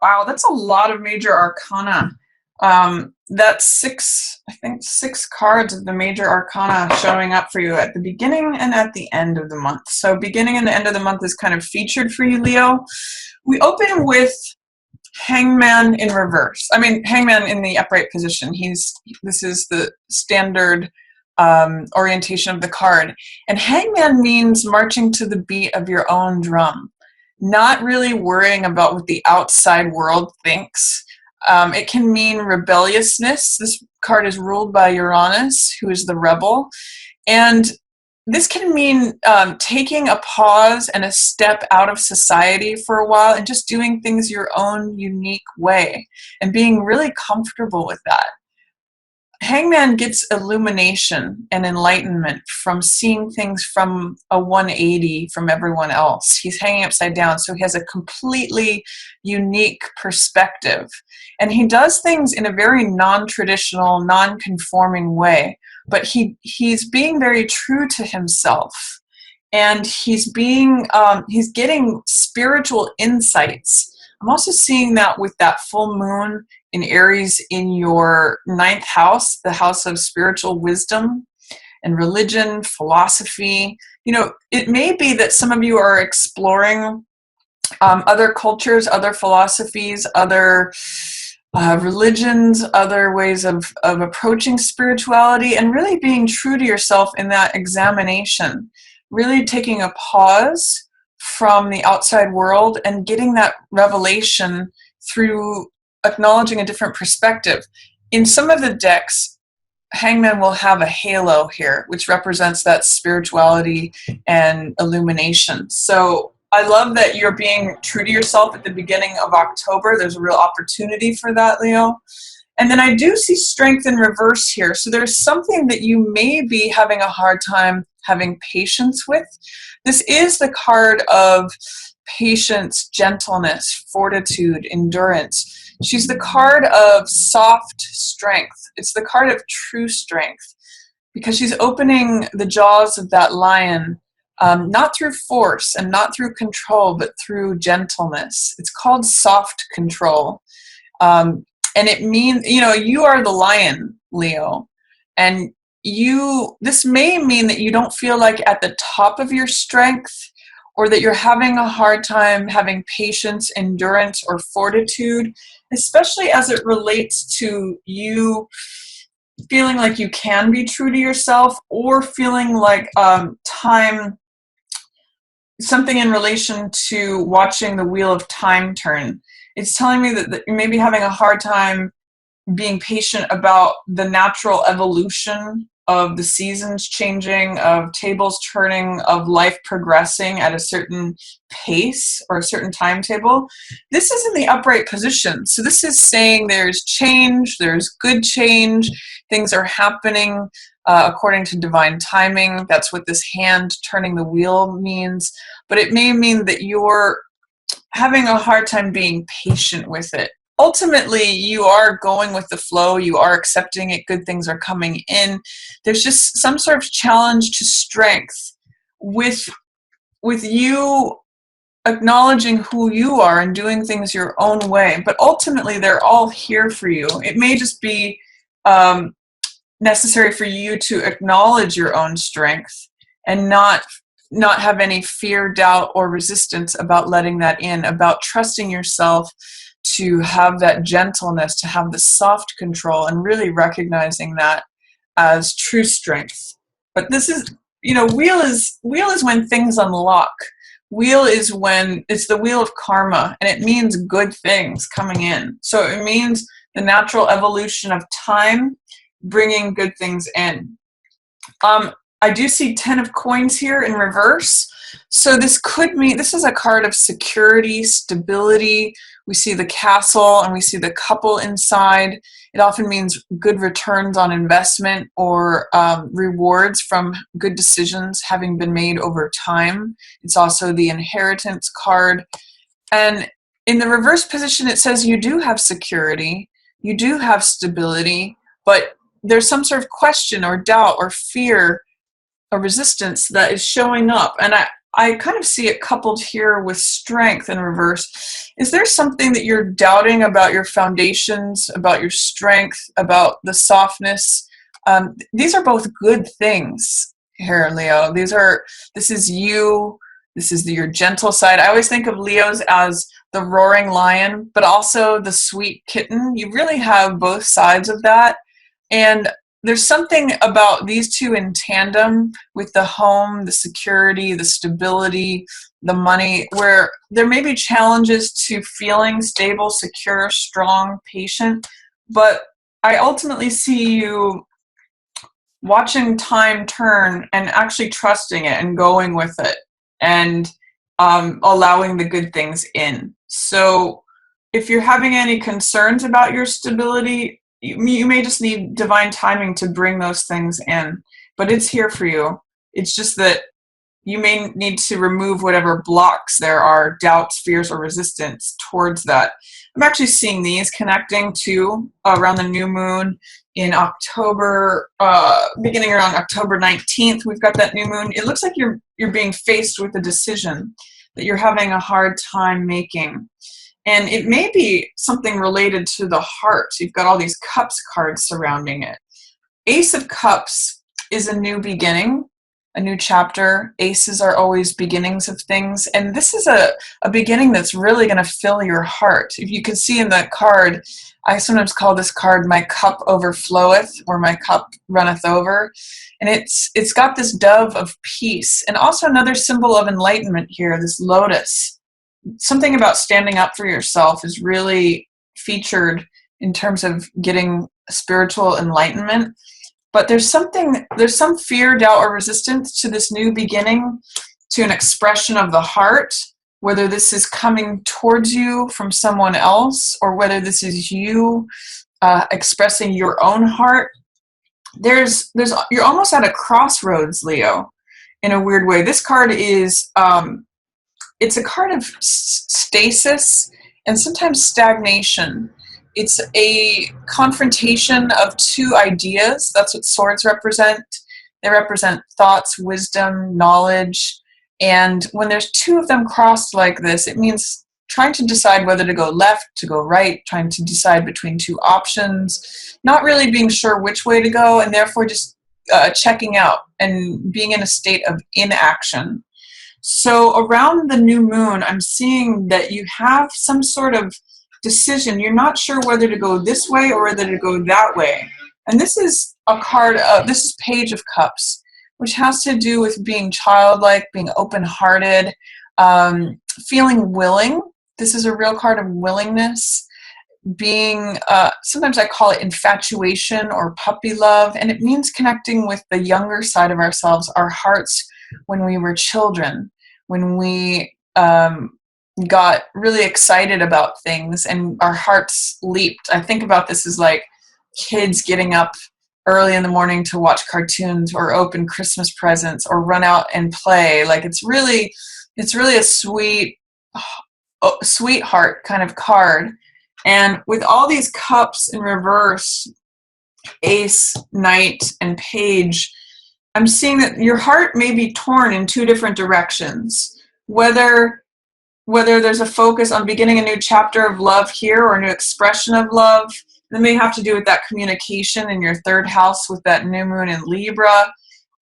Wow, that's a lot of major arcana. That's six, I think, six cards of the major arcana showing up for you at the beginning and at the end of the month. So, beginning and the end of the month is kind of featured for you, Leo. We open with Hangman in reverse. I mean, Hangman in the upright position. This is the standard orientation of the card. And Hangman means marching to the beat of your own drum, not really worrying about what the outside world thinks. It can mean rebelliousness. This card is ruled by Uranus, who is the rebel. And this can mean taking a pause and a step out of society for a while and just doing things your own unique way and being really comfortable with that. Hangman gets illumination and enlightenment from seeing things from a 180 from everyone else. He's hanging upside down, so he has a completely unique perspective. And he does things in a very non-traditional, non-conforming way, but he's being very true to himself. And he's getting spiritual insights. I'm also seeing that with that full moon in Aries in your ninth house, the house of spiritual wisdom and religion, philosophy. It may be that some of you are exploring other cultures, other philosophies, other religions, other ways of approaching spirituality, and really being true to yourself in that examination. Really taking a pause from the outside world and getting that revelation through acknowledging a different perspective. In some of the decks, Hangman will have a halo here, which represents that spirituality and illumination. So I love that you're being true to yourself at the beginning of October. There's a real opportunity for that, Leo. And then I do see strength in reverse here. So there's something that you may be having a hard time having patience with. This is the card of patience, gentleness, fortitude, endurance. She's the card of soft strength. It's the card of true strength because she's opening the jaws of that lion, not through force and not through control, but through gentleness. It's called soft control. And it means, you are the lion, Leo. And this may mean that you don't feel like at the top of your strength, or that you're having a hard time having patience, endurance, or fortitude, especially as it relates to you feeling like you can be true to yourself, or feeling like something in relation to watching the wheel of time turn. It's telling me that you may be having a hard time being patient about the natural evolution of the seasons changing, of tables turning, of life progressing at a certain pace or a certain timetable. This is in the upright position. So this is saying there's change, there's good change, things are happening according to divine timing. That's what this hand turning the wheel means. But it may mean that you're having a hard time being patient with it. Ultimately, you are going with the flow, you are accepting it, good things are coming in. There's just some sort of challenge to strength with you acknowledging who you are and doing things your own way. But ultimately, they're all here for you. It may just be necessary for you to acknowledge your own strength and not have any fear, doubt, or resistance about letting that in, about trusting yourself to have that gentleness, to have the soft control, and really recognizing that as true strength. But this is, wheel is when things unlock. Wheel is when it's the wheel of karma, and it means good things coming in. So it means the natural evolution of time bringing good things in. I do see 10 of coins here in reverse. So this could mean, this is a card of security, stability. We see the castle and we see the couple inside. It often means good returns on investment or rewards from good decisions having been made over time. It's also the inheritance card. And in the reverse position, it says you do have security, you do have stability, but there's some sort of question or doubt or fear or resistance that is showing up. And I kind of see it coupled here with strength in reverse. Is there something that you're doubting about your foundations, about your strength, about the softness? These are both good things here, Leo. This is you. This is your gentle side. I always think of Leos as the roaring lion, but also the sweet kitten. You really have both sides of that. And there's something about these two in tandem with the home, the security, the stability, the money, where there may be challenges to feeling stable, secure, strong, patient, but I ultimately see you watching time turn and actually trusting it and going with it and allowing the good things in. So if you're having any concerns about your stability, you may just need divine timing to bring those things in, but it's here for you. It's just that you may need to remove whatever blocks there are, doubts, fears, or resistance towards that. I'm actually seeing these connecting to around the new moon in October, beginning around October 19th. We've got that new moon. It looks like you're being faced with a decision that you're having a hard time making. And it may be something related to the heart. You've got all these cups cards surrounding it. Ace of Cups is a new beginning, a new chapter. Aces are always beginnings of things. And this is a beginning that's really going to fill your heart. If you can see in that card, I sometimes call this card my cup overfloweth, or my cup runneth over. And it's got this dove of peace, and also another symbol of enlightenment here, this lotus. Something about standing up for yourself is really featured in terms of getting spiritual enlightenment. But there's some fear, doubt, or resistance to this new beginning, to an expression of the heart, whether this is coming towards you from someone else or whether this is you expressing your own heart. You're almost at a crossroads, Leo, in a weird way. This card is it's a card of stasis and sometimes stagnation. It's a confrontation of two ideas. That's what swords represent. They represent thoughts, wisdom, knowledge. And when there's two of them crossed like this, it means trying to decide whether to go left, to go right, trying to decide between two options, not really being sure which way to go, and therefore just checking out and being in a state of inaction. So around the new moon, I'm seeing that you have some sort of decision. You're not sure whether to go this way or whether to go that way. And this is a card this is Page of Cups, which has to do with being childlike, being open-hearted, feeling willing. This is a real card of willingness, being, sometimes I call it infatuation or puppy love, and it means connecting with the younger side of ourselves, our hearts when we were children, when we got really excited about things and our hearts leaped. I think about this as like kids getting up early in the morning to watch cartoons or open Christmas presents or run out and play. Like it's really a sweetheart kind of card. And with all these cups in reverse, Ace, Knight, and Page, I'm seeing that your heart may be torn in two different directions. Whether there's a focus on beginning a new chapter of love here or a new expression of love, that may have to do with that communication in your third house with that new moon in Libra,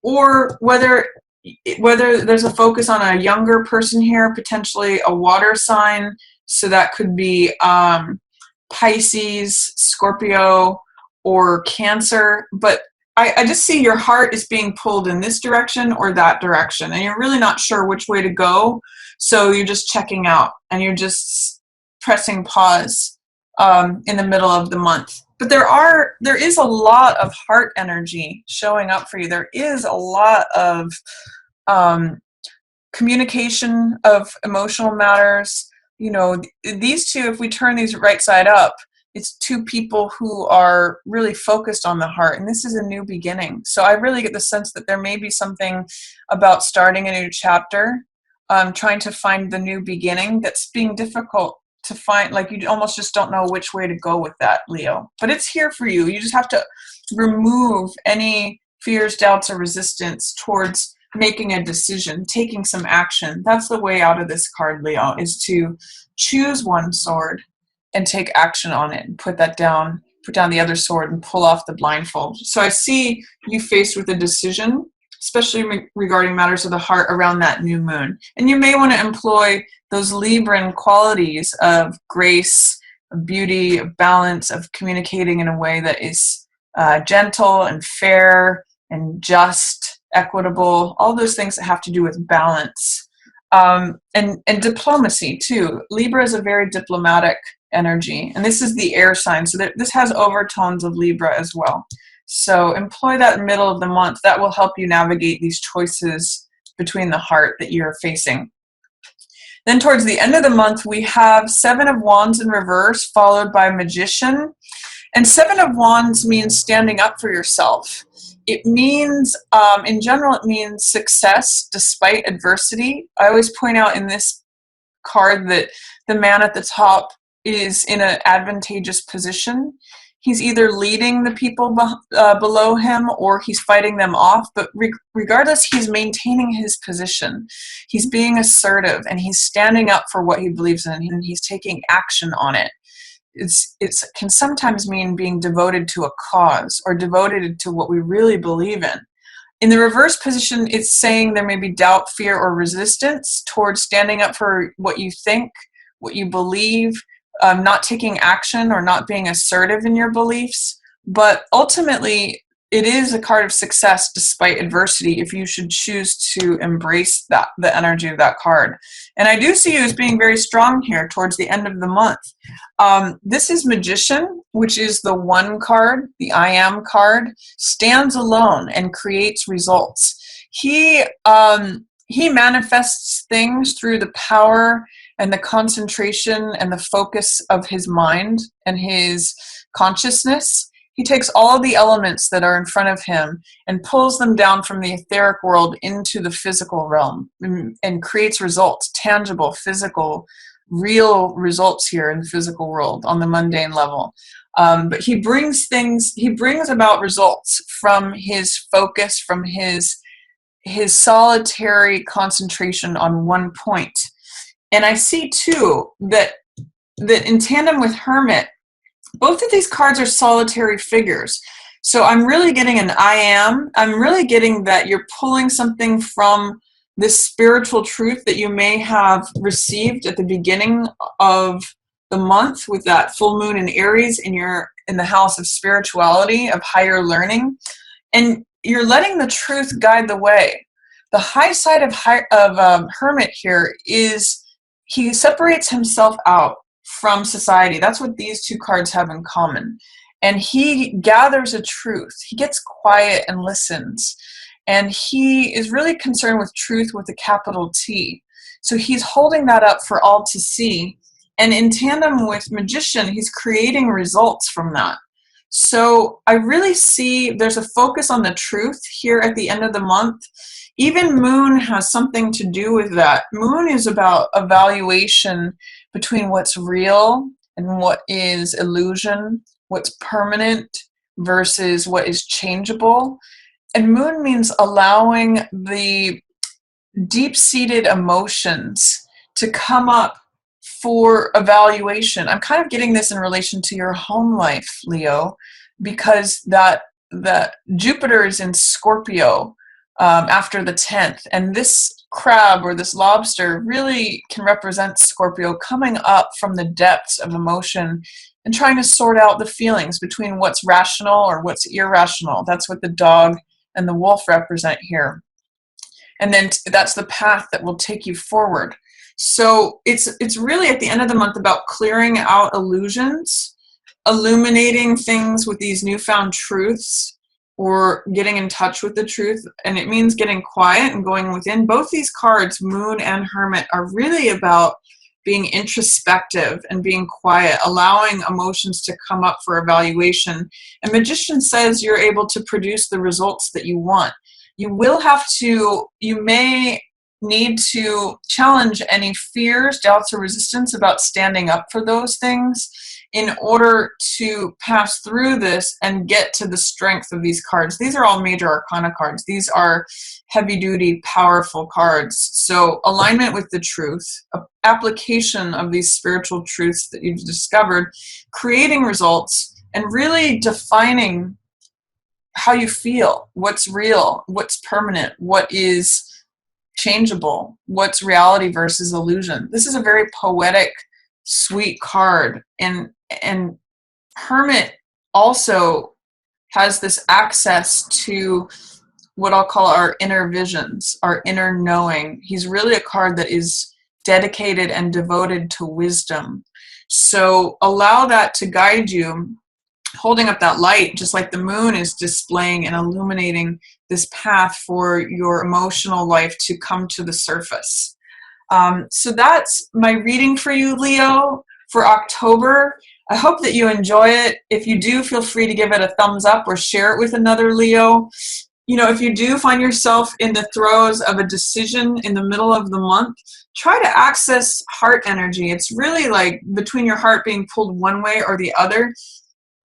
or whether there's a focus on a younger person here, potentially a water sign. So that could be Pisces, Scorpio, or Cancer. But I just see your heart is being pulled in this direction or that direction, and you're really not sure which way to go. So you're just checking out and you're just pressing pause in the middle of the month. But there is a lot of heart energy showing up for you. There is a lot of communication of emotional matters. You know, these two, if we turn these right side up, it's two people who are really focused on the heart, and this is a new beginning. So I really get the sense that there may be something about starting a new chapter, trying to find the new beginning that's being difficult to find. Like you almost just don't know which way to go with that, Leo. But it's here for you. You just have to remove any fears, doubts, or resistance towards making a decision, taking some action. That's the way out of this card, Leo, is to choose one sword and take action on it and put that down, put down the other sword and pull off the blindfold. So I see you faced with a decision, especially regarding matters of the heart around that new moon. And you may want to employ those Libran qualities of grace, of beauty, of balance, of communicating in a way that is gentle and fair and just, equitable, all those things that have to do with balance. And diplomacy too. Libra is a very diplomatic energy, and this is the air sign, so this has overtones of Libra as well. So employ that middle of the month. That will help you navigate these choices between the heart that you're facing. Then towards the end of the month, we have Seven of Wands in reverse, followed by Magician. And Seven of Wands means standing up for yourself. It means, in general, it means success despite adversity. I always point out in this card that the man at the top is in an advantageous position. He's either leading the people below him or he's fighting them off, but regardless, he's maintaining his position. He's being assertive and he's standing up for what he believes in and he's taking action on it. It can sometimes mean being devoted to a cause or devoted to what we really believe in. In the reverse position, it's saying there may be doubt, fear, or resistance towards standing up for what you think, what you believe, not taking action or not being assertive in your beliefs. But ultimately, it is a card of success despite adversity if you should choose to embrace that, the energy of that card. And I do see you as being very strong here towards the end of the month. This is Magician, which is the one card, the I am card, stands alone and creates results. He manifests things through the power and the concentration and the focus of his mind and his consciousness. He takes all the elements that are in front of him and pulls them down from the etheric world into the physical realm and creates results, tangible, physical, real results here in the physical world on the mundane level. But he brings about results from his focus, from his solitary concentration on one point. And I see too that in tandem with Hermit, both of these cards are solitary figures. So I'm really getting an I am. I'm really getting that you're pulling something from this spiritual truth that you may have received at the beginning of the month with that full moon in Aries in the house of spirituality, of higher learning. And you're letting the truth guide the way. The high side of Hermit here is he separates himself out from society. That's what these two cards have in common. And he gathers a truth. He gets quiet and listens. And he is really concerned with truth with a capital T. So he's holding that up for all to see. And in tandem with Magician, he's creating results from that. So I really see there's a focus on the truth here at the end of the month. Even Moon has something to do with that. Moon is about evaluation between what's real and what is illusion, what's permanent versus what is changeable. And Moon means allowing the deep-seated emotions to come up for evaluation. I'm kind of getting this in relation to your home life, Leo, because that Jupiter is in Scorpio after the 10th, and this crab or this lobster really can represent Scorpio coming up from the depths of emotion and trying to sort out the feelings between what's rational or what's irrational. That's what the dog and the wolf represent here. And then that's the path that will take you forward. So it's really at the end of the month about clearing out illusions, illuminating things with these newfound truths, or getting in touch with the truth. And it means getting quiet and going within. Both these cards, Moon and Hermit, are really about being introspective and being quiet, allowing emotions to come up for evaluation. And Magician says you're able to produce the results that you want. You may need to challenge any fears, doubts, or resistance about standing up for those things in order to pass through this and get to the strength of these cards. These are all major arcana cards. These are heavy duty, powerful cards. So alignment with the truth, application of these spiritual truths that you've discovered, creating results, and really defining how you feel, what's real, what's permanent, what is changeable, what's reality versus illusion. This is a very poetic, sweet card. And Hermit also has this access to what I'll call our inner visions, our inner knowing. He's really a card that is dedicated and devoted to wisdom. So allow that to guide you, holding up that light, just like the moon is displaying and illuminating this path for your emotional life to come to the surface. So that's my reading for you, Leo, for October. I hope that you enjoy it. If you do, feel free to give it a thumbs up or share it with another Leo. You know, if you do find yourself in the throes of a decision in the middle of the month, try to access heart energy. It's really like between your heart being pulled one way or the other.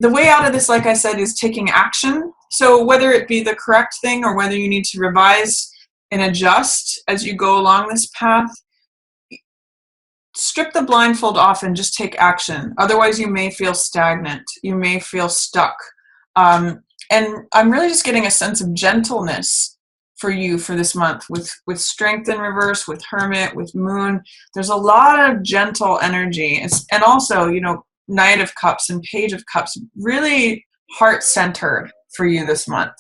The way out of this, like I said, is taking action. So whether it be the correct thing or whether you need to revise and adjust as you go along this path, strip the blindfold off and just take action. Otherwise, you may feel stagnant. You may feel stuck. And I'm really just getting a sense of gentleness for you for this month with Strength in reverse, with Hermit, with Moon. There's a lot of gentle energy. And also, you know, Knight of Cups and Page of Cups, really heart-centered for you this month.